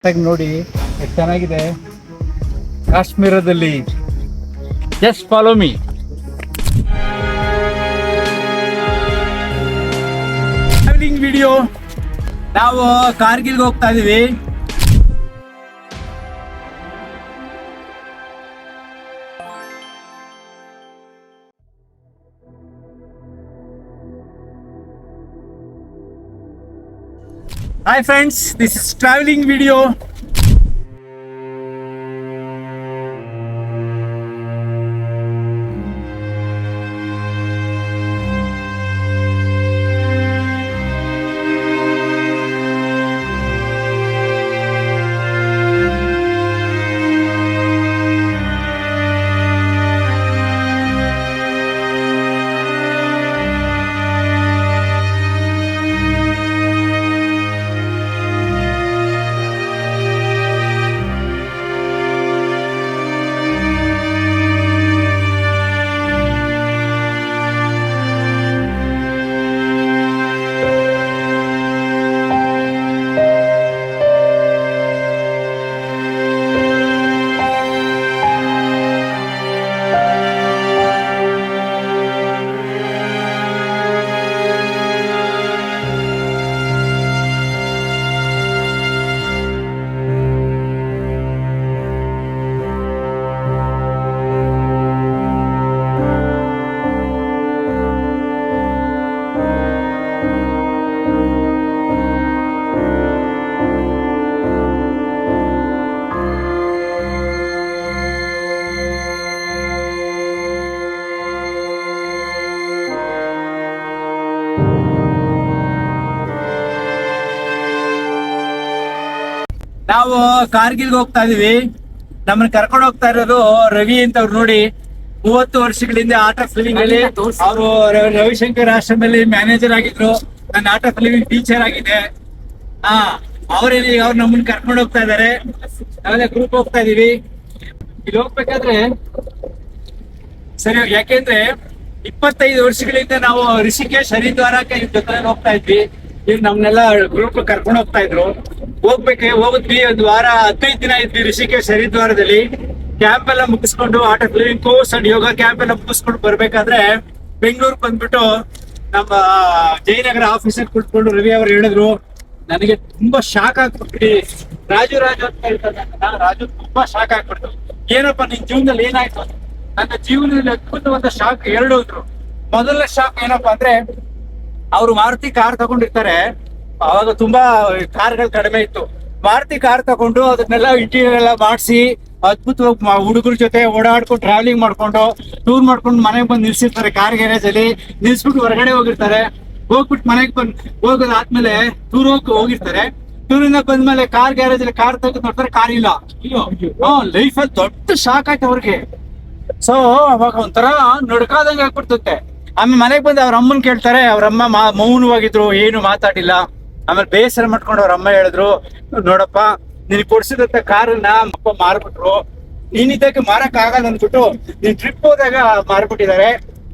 ನೋಡಿ ಎಷ್ಟು ಚೆನ್ನಾಗಿದೆ ಕಾಶ್ಮೀರದಲ್ಲಿ. Just follow me. Travelling video. ನಾವು ಕಾರ್ಗಿಲ್ಗೆ ಹೋಗ್ತಾ ಇದೀವಿ. Hi friends, this is traveling video. ನಾವು ಕಾರ್ಗಿಲ್ಗೆ ಹೋಗ್ತಾ ಇದೀವಿ. ನಮ್ಮನ್ನ ಕರ್ಕೊಂಡು ಹೋಗ್ತಾ ಇರೋದು ರವಿ ಅಂತ ಅವ್ರು. ನೋಡಿ, 30 ವರ್ಷಗಳಿಂದ ಆರ್ಟ್ ಆಫ್ ಲಿವಿಂಗ್ ಅಲ್ಲಿ ಅವರು ರವಿಶಂಕರ್ ಆಶ್ರಮದಲ್ಲಿ ಮ್ಯಾನೇಜರ್ ಆಗಿದ್ರು. ನನ್ನ ಆರ್ಟ್ ಆಫ್ ಲಿವಿಂಗ್ ಟೀಚರ್ ಆಗಿದೆ. ಅವ್ರು ನಮ್ಮನ್ನ ಕರ್ಕೊಂಡು ಹೋಗ್ತಾ ಇದಾರೆ. ನಾವೆಲ್ಲ ಗ್ರೂಪ್ ಹೋಗ್ತಾ ಇದೀವಿ. ಇಲ್ಲಿ ಹೋಗ್ಬೇಕಾದ್ರೆ ಸರಿ, ಯಾಕೆಂದ್ರೆ 25 ವರ್ಷಗಳಿಂದ ನಾವು ರಿಷಿಕೇಶ್ ಹರಿದ್ವಾರಕ್ಕೆ ಜೊತೆ ಹೋಗ್ತಾ ಇದ್ವಿ. ಈಗ ನಮ್ನೆಲ್ಲ ಗ್ರೂಪ್ ಕರ್ಕೊಂಡು ಹೋಗ್ತಾ ಇದ್ರು. ಹೋಗಿದ್ವಿ. ಒಂದು ವಾರ 15 ದಿನ ಇದ್ವಿ ರಿಷಿಕೇಶ್ ಹರಿದ್ವಾರದಲ್ಲಿ. ಕ್ಯಾಂಪ್ ಎಲ್ಲ ಮುಗಿಸ್ಕೊಂಡು, art of living course and yoga camp ಎಲ್ಲ ಮುಗಿಸ್ಕೊಂಡು ಬರ್ಬೇಕಾದ್ರೆ ಬೆಂಗಳೂರು ಬಂದ್ಬಿಟ್ಟು ನಮ್ಮ ಜಯನಗರ ಆಫೀಸರ್ ಕುತ್ಕೊಂಡು ರವಿ ಅವರು ಹೇಳಿದ್ರು. ನನಗೆ ತುಂಬಾ ಶಾಕ್ ಆಗ್ಬಿಟ್ಟಿ. ರಾಜು ಅಂತ ಹೇಳ್ತಾರೆ. ರಾಜು ತುಂಬಾ ಶಾಕ್ ಆಗ್ಬಿಡ್ತು. ಏನಪ್ಪಾ ನಿನ್ ಜೀವನದಲ್ಲಿ ಏನಾಯ್ತು? ನನ್ನ ಜೀವನದಲ್ಲಿ ಅದ್ಭುತವಾದ ಶಾಕ್ ಎರಡು ಇದ್ರು. ಮೊದಲನೇ ಶಾಕ್ ಏನಪ್ಪಾ ಅಂದ್ರೆ, ಅವ್ರು ಮಾರುತಿ ಕಾರ್ ತಗೊಂಡಿರ್ತಾರೆ. ಅವಾಗ ತುಂಬಾ ಕಾರ್ಗಳು ಕಡಿಮೆ ಇತ್ತು. ಮಾರುತಿ ಕಾರ್ ತಗೊಂಡು ಅದನ್ನೆಲ್ಲ ಇಂಟೀರಿಯರ್ ಎಲ್ಲ ಮಾಡಿಸಿ ಅದ್ಭುತವಾಗಿ ಹುಡುಗರ ಜೊತೆ ಓಡಾಡ್ಕೊಂಡು ಟ್ರಾವೆಲಿಂಗ್ ಮಾಡ್ಕೊಂಡು ಟೂರ್ ಮಾಡ್ಕೊಂಡು ಮನೆಗೆ ಬಂದು ನಿಲ್ಸಿರ್ತಾರೆ. ಕಾರ್ ಗ್ಯಾರೇಜ್ ಅಲ್ಲಿ ನಿಲ್ಸ್ಬಿಟ್ಟು ಹೊರಗಡೆ ಹೋಗಿರ್ತಾರೆ. ಹೋಗ್ಬಿಟ್ಟು ಮನೆಗೆ ಹೋಗೋದಾದ್ಮೇಲೆ ಟೂರ್ ಹೋಗಿರ್ತಾರೆ. ಟೂರಿಂದ ಬಂದ್ಮೇಲೆ ಕಾರ್ ಗ್ಯಾರೇಜ್ ಅಲ್ಲಿ ಕಾರ್ ತೆಗೆದು ನೋಡ್ತಾರೆ, ಕಾರ್ ಇಲ್ಲ. ಲೈಫ್ ಅಲ್ಲಿ ದೊಡ್ಡ ಶಾಕ್ ಆಯ್ತು ಅವ್ರಿಗೆ. ಸೊ ಅವಾಗ ಒಂಥರ ನಡ್ಕಾದಂಗೆ ಆಗ್ಬಿಡ್ತುತ್ತೆ. ಆಮೇಲೆ ಮನೆಗೆ ಬಂದು ಅವ್ರ ಅಮ್ಮನ್ ಕೇಳ್ತಾರೆ. ಅವ್ರಮ್ಮ ಮೌನವಾಗಿದ್ರು, ಏನು ಮಾತಾಡಿಲ್ಲ. ಆಮೇಲೆ ಬೇಸರ ಮಾಡ್ಕೊಂಡು ಅವ್ರ ಅಮ್ಮ ಹೇಳಿದ್ರು, ನೋಡಪ್ಪ, ನೀನ್ ಕೊಡ್ಸಿದಂತ ಕಾರನ್ನ ಅಪ್ಪ ಮಾರ್ಬಿಟ್ರು. ನೀನಿದ್ದಕ್ಕೆ ಮಾರಕ್ ಆಗಲ್ಲ ಅಂದ್ಬಿಟ್ಟು ನೀನ್ ಟ್ರಿಪ್ ಹೋದಾಗ ಮಾರ್ಬಿಟ್ಟಿದ್ದಾರೆ.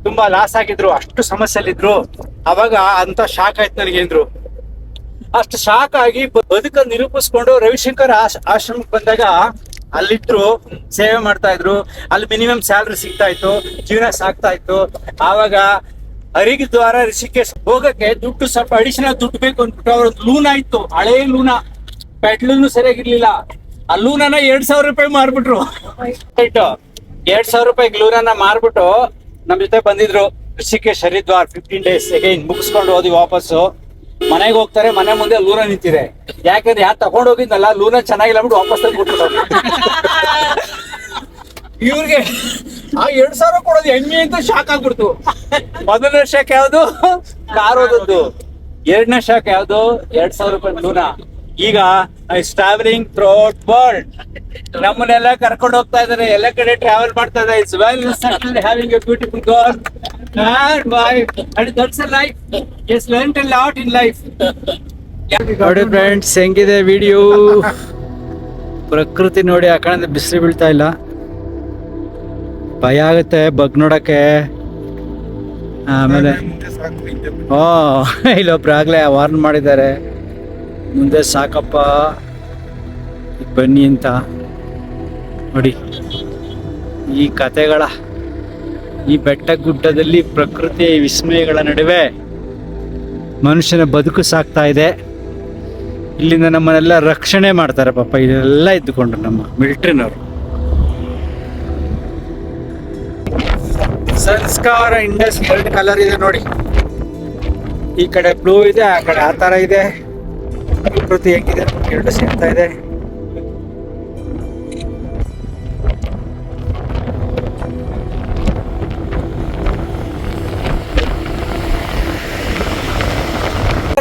ತುಂಬಾ ಲಾಸ್ ಆಗಿದ್ರು, ಅಷ್ಟು ಸಮಸ್ಯೆಲಿದ್ರು. ಅವಾಗ ಅಂತ ಶಾಕ್ ಆಯ್ತು ನನಗೇಂದ್ರು. ಅಷ್ಟು ಶಾಕ್ ಆಗಿ ಬದುಕನ್ನು ನಿರೂಪಿಸ್ಕೊಂಡು ರವಿಶಂಕರ್ ಆಶ್ರಮಕ್ಕೆ ಬಂದಾಗ ಅಲ್ಲಿದ್ರು, ಸೇವೆ ಮಾಡ್ತಾ ಇದ್ರು. ಅಲ್ಲಿ ಮಿನಿಮಮ್ ಸ್ಯಾಲ್ರಿ ಸಿಗ್ತಾ ಇತ್ತು, ಜೀವನ ಸಾಕ್ತಾ ಇತ್ತು. ಆವಾಗ ಹರಿದ್ವಾರ ರಿಷಿಕೇಶ್ ಹೋಗಕ್ಕೆ ದುಡ್ಡು ಸ್ವಲ್ಪ ಅಡಿಷನಲ್ ದುಡ್ಡು ಬೇಕು ಅಂದ್ಬಿಟ್ಟು ಅವ್ರದ್ದು ಲೂನಾ ಇತ್ತು, ಹಳೇ ಲೂನಾ. ಪೆಟ್ಲೂನು ಸರಿಯಾಗಿರ್ಲಿಲ್ಲ. ಆ ಲೂನಾನ 2,000 ರೂಪಾಯಿ ಮಾರ್ಬಿಟ್ರು. 2,000 ರೂಪಾಯಿಗೆ ಲೂನಾನ ಮಾರ್ಬಿಟ್ಟು ನಮ್ ಜೊತೆ ಬಂದಿದ್ರು ರಿಷಿಕೇಶ್ ಹರಿದ್ವಾರ್ 15 ಡೇಸ್ ಅಗೈನ್ ಮುಗಿಸ್ಕೊಂಡು ಹೋದ್ವಿ. ವಾಪಸ್ಸು ಮನೆಗೆ ಹೋಗ್ತಾರೆ. ಮನೆ ಮುಂದೆ ಲೂನಾ ನಿಂತಿದೆ. ಯಾಕಂದ್ರೆ ಯಾರು ತಗೊಂಡ್ ಹೋಗಿದ್ನಲ್ಲ, ಲೂನಾ ಚೆನ್ನಾಗಿಲ್ಲ ಬಿಟ್ಟು ವಾಪಸ್ ತಂದ್ಬಿಟ್ರು. ಇವ್ರಿಗೆ ಆ 2,000 ಕೊಡೋದು ಹೆಮ್ಮೆ ಅಂತ ಶಾಕ್ ಆಗ್ಬಿಡ್ತು. ಮೊದಲನೇ ಶಾಕ್ ಯಾವ್ದು? ಕಾರ್ ಓದದ್ದು. ಎರಡನೇ ಶಾಕ್ ಯಾವ್ದು? 2,000 ರೂಪಾಯಿ ಲೂನಾ. ಈಗ ಟ್ರಾವೆಲಿಂಗ್ ಥ್ರೂಔಟ್ ವರ್ಲ್ಡ್. ನಮ್ಮನ್ನೆಲ್ಲ ಕರ್ಕೊಂಡು ಹೋಗ್ತಾ ಇದಾರೆ, ಎಲ್ಲ ಕಡೆ ಟ್ರಾವೆಲ್ ಮಾಡ್ತಾ ಇದ್ದಾರೆ. It's well settled, having A beautiful girl and wife, and that's a life. Yes, learned a lot in life. ನೋಡಿ ಫ್ರೆಂಡ್ಸ್, ಹೆಂಗಿದೆ ವಿಡಿಯೋ? ಪ್ರಕೃತಿ ನೋಡಿ. ಆ ಕಡೆ ಬಿಸಿಲು ಬೀಳ್ತಾ ಇಲ್ಲ. ಭಯ ಆಗುತ್ತೆ ಬಗ್ ನೋಡಕ್ಕೆ. ಆಮೇಲೆ ಇಲ್ಲೊಬ್ರು ಆಗ್ಲೇ ವಾರ್ನ್ ಮಾಡಿದ್ದಾರೆ, ಮುಂದೆ ಸಾಕಪ್ಪ. ಬನ್ನಿ ಅಂತ ನೋಡಿ. ಈ ಕತೆಗಳ, ಈ ಬೆಟ್ಟ ಗುಡ್ಡದಲ್ಲಿ ಪ್ರಕೃತಿ ವಿಸ್ಮಯಗಳ ನಡುವೆ ಮನುಷ್ಯನ ಬದುಕು ಸಾಗ್ತಾ ಇದೆ. ಇಲ್ಲಿಂದ ನಮ್ಮನ್ನೆಲ್ಲ ರಕ್ಷಣೆ ಮಾಡ್ತಾರೆ ಪಾಪ, ಇದೆಲ್ಲ ಇದ್ದುಕೊಂಡ್ರು ನಮ್ಮ ಮಿಲಿಟ್ರಿನವರು. ಸಂಸ್ಕಾರ ಇಂಡಸ್ 2 ಕಲರ್ ಇದೆ ನೋಡಿ. ಈ ಕಡೆ ಬ್ಲೂ ಇದೆ, ಆ ಕಡೆ ಆ ಥರ ಇದೆ. ಪ್ರಕೃತಿ ಹೆಂಗಿದೆ, 2 ಸೇರ್ತಾ ಇದೆ.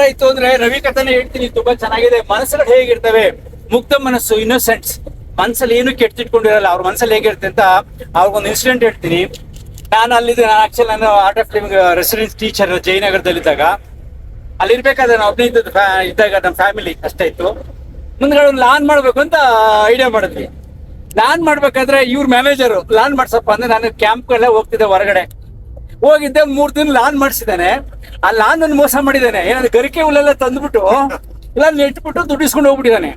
ಆಯ್ತು ಅಂದ್ರೆ ರವಿ ಕಥೆನೇ ಹೇಳ್ತೀನಿ, ತುಂಬಾ ಚೆನ್ನಾಗಿದೆ. ಮನಸ್ಸುಗಳು ಹೇಗಿರ್ತವೆ, ಮುಕ್ತ ಮನಸ್ಸು, ಇನ್ನೋಸೆಂಟ್ಸ್, ಮನಸ್ಸಲ್ಲಿ ಏನು ಕೆಟ್ಟಿಟ್ಕೊಂಡಿರಲ್ಲ. ಅವ್ರ ಮನಸ್ಸಲ್ಲಿ ಹೇಗಿರುತ್ತೆ ಅಂತ ಅವ್ರಿಗೊಂದು ಇನ್ಸಿಡೆಂಟ್ ಹೇಳ್ತೀನಿ. ನಾನು ಆಕ್ಚುಲಿ ನಾನು Art of Living residence teacher ಜಯನಗರದಲ್ಲಿದ್ದಾಗ, ಅಲ್ಲಿರ್ಬೇಕಾದ್ರೆ ನಾವು ಒಬ್ಬನೇ ಇದ್ದಾಗ ನಮ್ಮ ಫ್ಯಾಮಿಲಿ ಅಷ್ಟೇ ಇತ್ತು. ಮುಂದ್ಗಡೆ ಒಂದು ಲಾನ್ ಮಾಡ್ಬೇಕು ಅಂತ ಐಡಿಯಾ ಮಾಡಿದ್ವಿ. ಲಾನ್ ಮಾಡ್ಬೇಕಾದ್ರೆ ಇವ್ರ ಮ್ಯಾನೇಜರು ಲಾನ್ ಮಾಡ್ಸಪ್ಪ ಅಂದ್ರೆ, ನಾನು ಕ್ಯಾಂಪ್ಗೆಲ್ಲ ಹೋಗ್ತಿದ್ದೆ ಹೊರಗಡೆ. ಹೋಗಿದ್ದೆ 3 ದಿನ ಲಾನ್ ಮಾಡಿಸಿದ್ದಾನೆ. ಆ ಲಾನ್ ಅನ್ನು ಮೋಸ ಮಾಡಿದ್ದಾನೆ. ಏನಾದ್ರು ಗರಿಕೆ ಹುಲ್ಲೆಲ್ಲ ತಂದ್ಬಿಟ್ಟು ಲಾನ್ ಇಟ್ಬಿಟ್ಟು ದುಡ್ಡಿಸ್ಕೊಂಡು ಹೋಗ್ಬಿಟ್ಟಿದ್ದಾನೆ.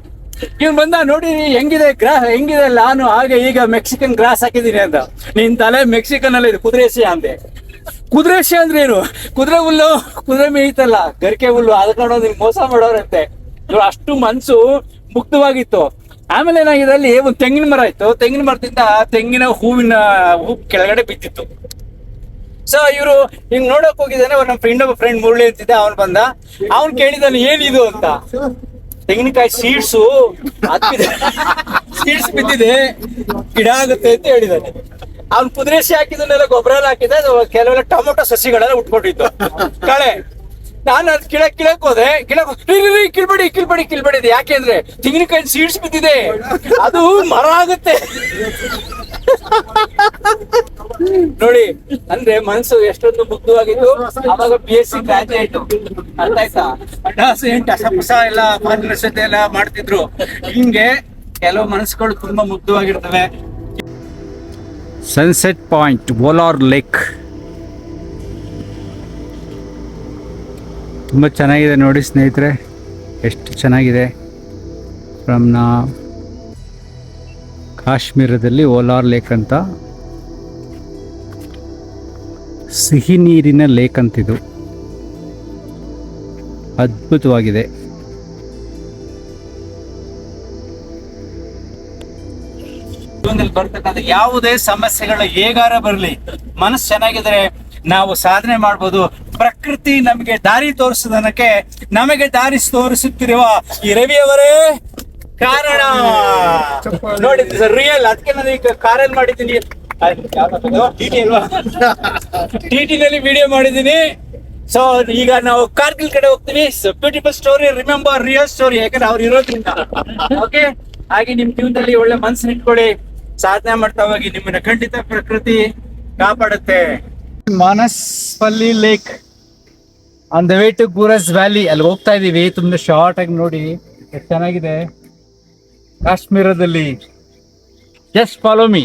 ಇವ್ನು ಬಂದ, ನೋಡಿ ಹೆಂಗಿದೆ ಲಾನು, ಹಾಗೆ ಈಗ ಮೆಕ್ಸಿಕನ್ ಗ್ರಾಸ್ ಹಾಕಿದೀನಿ ಅಂತ. ನಿನ್ ತಲೆ ಮೆಕ್ಸಿಕನ್ ಅಲ್ಲ, ಇದು ಕುದುರೆಸಿಯ ಅಂದೆ. ಕುದುರೆಸಿಯ ಅಂದ್ರೆ ಏನು? ಕುದುರೆ ಹುಲ್ಲು, ಕುದುರೆ ಮೇಯ್ತಲ್ಲ, ಗರಿಕೆ ಹುಲ್ಲು, ಅದಕ್ಕೆ ನಿಮ್ಗೆ ಮೋಸ ಮಾಡೋರಂತೆ. ಇವ್ರು ಅಷ್ಟು ಮನ್ಸು ಮುಕ್ತವಾಗಿತ್ತು. ಆಮೇಲೆ ಏನಾಗಿದೆ, ಅಲ್ಲಿ ಒಂದು ತೆಂಗಿನ ಮರ ಇತ್ತು. ತೆಂಗಿನ ಮರದಿಂದ ತೆಂಗಿನ ಹೂ ಕೆಳಗಡೆ ಬಿದ್ದಿತ್ತು. ಸೊ ಇವರು ಹಿಂಗ್ ನೋಡಕ್ ಹೋಗಿದ್ದಾನೆ. ನಮ್ಮ ಫ್ರೆಂಡ್ ಮುರಳಿ ಅಂತಿದ್ದೆ, ಅವ್ನು ಬಂದ. ಅವ್ನು ಕೇಳಿದಾನೆ ಏನಿದು ಅಂತ. ತೆಂಗಿನಕಾಯಿ ಸೀಡ್ಸು ಸೀಡ್ಸ್ ಬಿದ್ದಿದೆ, ಗಿಡ ಆಗುತ್ತೆ ಅಂತ ಹೇಳಿದಾನೆ. ಅವ್ನು ಕುದುರೆಸಿ ಹಾಕಿದನ್ನೆಲ್ಲ ಗೊಬ್ಬರ ಎಲ್ಲ ಹಾಕಿದ, ಕೆಲವೆಲ್ಲ ಟೊಮೊಟೊ ಸಸಿಗಳೆಲ್ಲ ಉಟ್ಕೊಂಡಿತ್ತು ಕಳೆ. ನಾನು ಅದು ಕಿಳಕ್ ಹೋದೆ. ಕಿಲ್ಬೇಡಿ ಯಾಕೆ ಅಂದ್ರೆ ತೆಂಗಿನಕಾಯಿ ಸೀಡ್ಸ್ ಬಿದ್ದಿದೆ, ಅದು ಮರ ಆಗುತ್ತೆ. ನೋಡಿ, ಅಂದ್ರೆ ಮನಸ್ಸು ಎಷ್ಟೊಂದು ಮುಗ್ಧವಾಗಿತ್ತು. ಅವಾಗ BSc ಗ್ರಾಜುಯೇಟ್, ಅರ್ಥ ಆಯ್ತಾ? ಹೊಸ ಎಲ್ಲ ಪಾರದರ್ಶತೆ ಎಲ್ಲ ಮಾಡ್ತಿದ್ರು. ಹಿಂಗೆ ಕೆಲವು ಮನಸ್ಸುಗಳು ತುಂಬಾ ಮುಗ್ಧವಾಗಿರ್ತವೆ. ಸನ್ಸೆಟ್ ಪಾಯಿಂಟ್, ವೋಲಾರ್ ಲೇಕ್ ತುಂಬ ಚೆನ್ನಾಗಿದೆ ನೋಡಿ ಸ್ನೇಹಿತರೆ, ಎಷ್ಟು ಚೆನ್ನಾಗಿದೆ. ಫ್ರಮ್ ಕಾಶ್ಮೀರದಲ್ಲಿ ವೋಲಾರ್ ಲೇಕ್ ಅಂತ, ಸಿಹಿ ನೀರಿನ ಲೇಕ್ ಅಂತಿದು. ಅದ್ಭುತವಾಗಿದೆ. ಬರ್ತಕ್ಕಂಥ ಯಾವುದೇ ಸಮಸ್ಯೆಗಳು ಹೇಗಾರ ಬರಲಿ, ಮನಸ್ಸು ಚೆನ್ನಾಗಿದ್ರೆ ನಾವು ಸಾಧನೆ ಮಾಡ್ಬೋದು. ಪ್ರಕೃತಿ ನಮಗೆ ದಾರಿ ತೋರಿಸೋದಕ್ಕೆ, ನಮಗೆ ದಾರಿ ತೋರಿಸುತ್ತಿರುವ ಈ ರವಿಯವರೇ ಕಾರಣ ನೋಡಿ. ರಿಯಲ್, ಅದಕ್ಕೆ ನಾನು ಈಗ ಕಾರಲ್ಲಿ ಮಾಡಿದ್ದೀನಿ, ಟಿಟಿನಲ್ಲಿ ವಿಡಿಯೋ ಮಾಡಿದ್ದೀನಿ. ಸೊ ಈಗ ನಾವು ಕಾರ್ಗಿಲ್ ಕಡೆ ಹೋಗ್ತೀವಿ. Beautiful story, remember real story, ಯಾಕಂದ್ರೆ ಅವ್ರು ಇರೋದ್ರಿಂದ. ಓಕೆ, ಹಾಗೆ ನಿಮ್ ಜೀವನದಲ್ಲಿ ಒಳ್ಳೆ ಮನಸ್ಸನ್ನ ಇಟ್ಕೊಳ್ಳಿ, ಸಾಧನೆ ಮಾಡ್ತಾ ಹೋಗಿ, ನಿಮ್ಮನ್ನ ಖಂಡಿತ ಪ್ರಕೃತಿ ಕಾಪಾಡುತ್ತೆ. Manasbal lake on the way to Gurez valley, ಅಲ್ಲಿ ಹೋಗ್ತಾ ಇದೀವಿ. ತುಂಬಾ ಶಾರ್ಟ್ ಆಗಿ ನೋಡಿ, ಎಷ್ಟು ಚೆನ್ನಾಗಿದೆ ಕಾಶ್ಮೀರದಲ್ಲಿ. Just follow me.